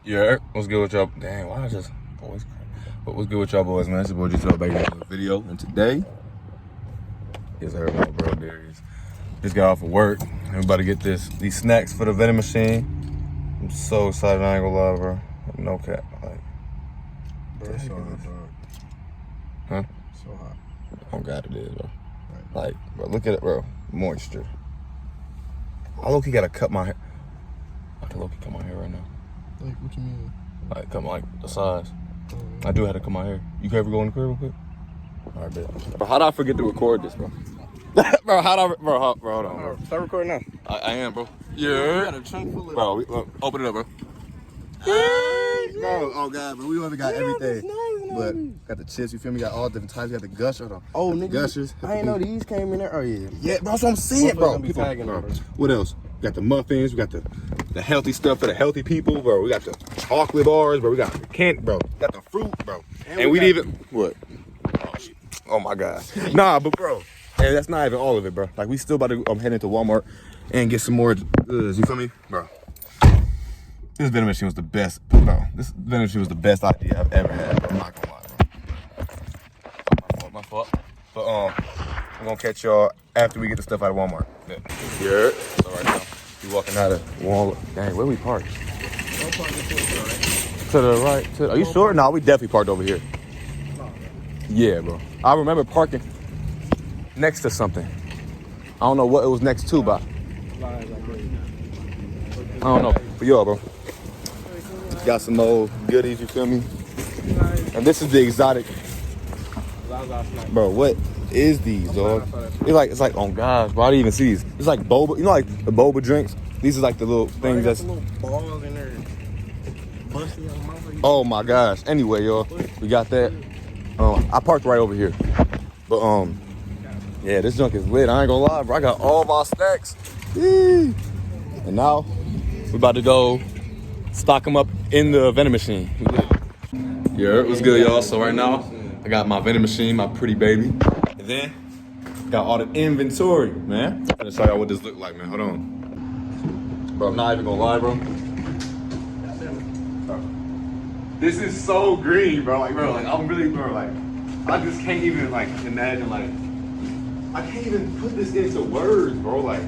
Yeah, what's good with y'all? Dang, why I just always crazy? But what's good with y'all boys, man? It's your boy G-Talk back in the video. And today, here's her little bro Darius. Just got off of work. Everybody get these snacks for the vending machine. I'm so excited, I ain't gonna lie, bro. No cap. Like, bro, it's so hot, dog. Huh? So hot. Oh God, it is, bro. Right. Like, bro, look at it, bro. Moisture. I low-key gotta cut my hair. I can low-key cut my hair right now. Like, what you mean? Like, cut my, the size. I do have to cut my hair. You can ever go in the crib real quick? All right, bet. Bro, how did I forget to record this, bro? Bro, hold on, bro. Start recording now. I am, bro. Yeah. We got a trunk full of Bro, open it up, bro. Bro, oh God, but we only got everything. But got the chips, you feel me? Got all different types. We got the gushers. Oh, nigga. Gushers. I ain't know these came in there. Oh, yeah. Yeah, bro, that's what I'm saying, bro. Be tagging them, bro. What else? We got the muffins. We got the healthy stuff for the healthy people, bro. We got the chocolate bars, bro. We got the candy, bro. We got the fruit, bro. And we didn't even what? Oh my God. Nah, but bro, and that's not even all of it, bro. Like we still about to head into Walmart and get some more goods. You feel me, bro? This vending machine was the best, bro. This vending machine was the best idea I've ever had. I'm not gonna lie, bro. My fault. But I'm gonna catch y'all after we get the stuff out of Walmart. Yeah. So right now, we walking out of Walmart. Dang, where we parked? To the right. Are you sure? No, we definitely parked over here. Yeah, bro. I remember parking next to something. I don't know what it was next to, but I don't know. But yo, bro. Got some old goodies, you feel me? And this is the exotic. Bro, what is these, dog? It's like, oh gosh, bro, I didn't even see these. It's like boba, you know, like the boba drinks? These are like the little things that's. Little balls in there. Oh my gosh. Anyway, y'all, we got that. I parked right over here. But yeah, this junk is lit. I ain't gonna lie, bro. I got all of our snacks. Yee. And now we're about to go stock them up in the vending machine. Yeah, it was good, y'all. So right now, I got my vending machine, my pretty baby. And then got all the inventory, man. I'm gonna show y'all what this look like, man. Hold on. Bro, I'm not even gonna lie, bro. This is so green, bro. Like, bro, like I'm really, bro, like I just can't even like imagine, like I can't even put this into words, bro. Like,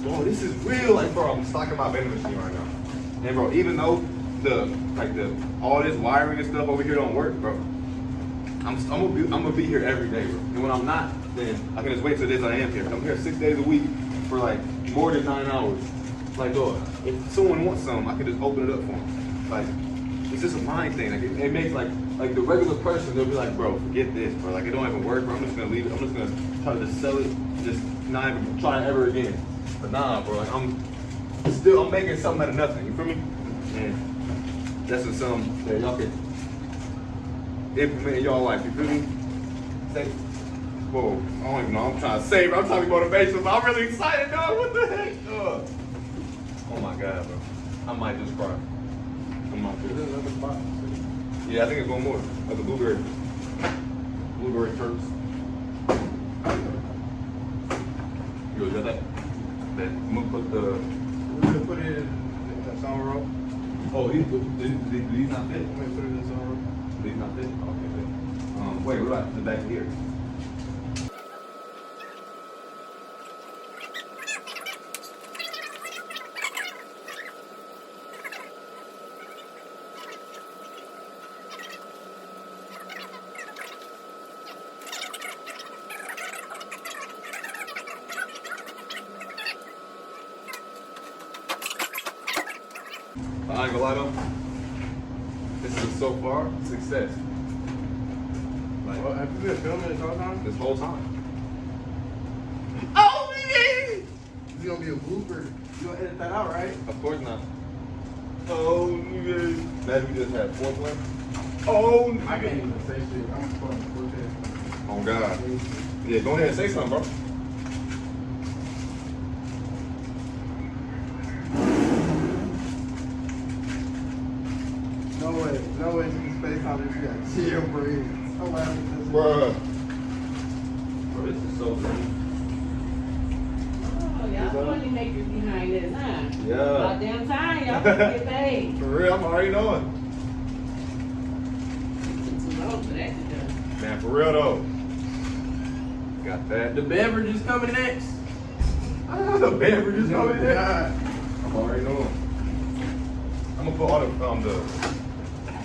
bro, this is real. Like, bro, I'm stocking my vending machine right now. And bro, even though all this wiring and stuff over here don't work, bro, I'm gonna be here every day, bro. And when I'm not, then I can just wait till this I am here. I'm here 6 days a week for like more than 9 hours. Like, dog, if someone wants some, I can just open it up for them. Like, it's just a mind thing. Like, it makes like the regular person, they'll be like, bro, forget this, bro. Like, it don't even work, bro. I'm just gonna leave it. I'm just gonna try to sell it, just not even try it ever again. But nah, bro, like I'm making something out of nothing. You feel me? And that's just something that y'all can implement in y'all life. You feel me? Say, whoa, I don't even know. I'm trying to say, bro. I'm trying to be motivational, but I'm really excited, dog. What the heck? Oh my God, bro. I might just cry. Yeah, I think it's one more. Like a blueberry turps. You got that? I'm gonna put We're gonna put it in that summer roll. Oh, these not fit? I'm gonna put it in the summer roll. These not fit? Okay, good. Wait, what about the back here? I ain't gonna lie though, this is so far success. Like, Well, have you been filming this whole time? this whole time. Oh yeah! It's gonna be a blooper. You gonna edit that out, right? Of course not. Oh yeah! Imagine we just had foreplay. Oh, I can't even say shit. I'm fucking footage. oh God. Yeah, go ahead and say something, bro. No way you can space out if you got chill breeze. So laughing this. Bruh. Bro, this is so good. Oh, yeah. money makers behind this, huh? Yeah. About damn time, y'all supposed to get paid. For real, I'm already knowing. Too low for that to do. Man, for real though. Got that. The beverage is coming next. The beverages coming in. God. I'm already knowing. I'm gonna put all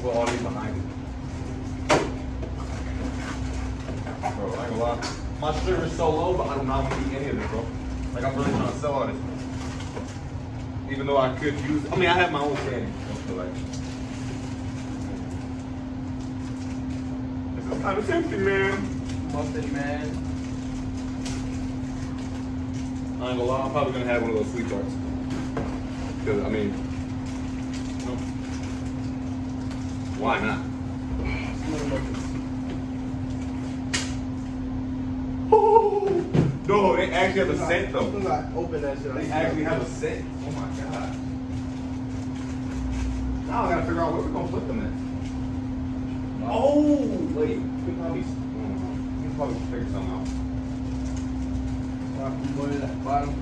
put all these behind it. Bro, I ain't gonna lie. My sugar is so low, but I do not want to eat any of it, bro. Like I'm really trying to sell all this. Even though I could use, I mean, I have my own candy. So like, this is kind of tempting, man. Muffin man. I ain't gonna lie, I'm probably gonna have one of those sweet tarts. Because, I mean, no. Why not? Oh, no, they actually have a scent though. Look like open that shit. They actually have a scent. Oh my god. Now I gotta figure out where we're gonna put them at. Oh, wait. We can probably figure something out. Go to that bottom.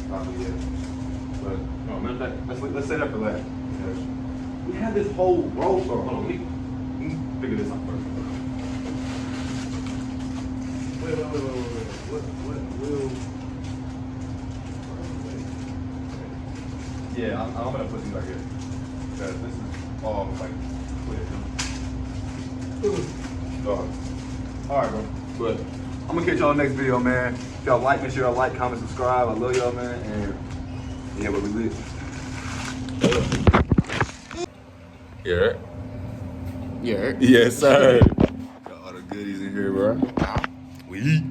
Probably, yeah. But, no, matter of fact, let's say that for last. Because we had this whole row store. Hold on, let me figure this out first. Wait. What will? Yeah, I'm gonna put these right here. Because this is all like clear. Alright, bro. But I'm gonna catch y'all next video, man. If y'all like, make sure y'all like, comment, subscribe. I love y'all, man. And yeah, but we live. Yeah. Yeah. Yes, sir. Got all the goodies in here, bro. We eat.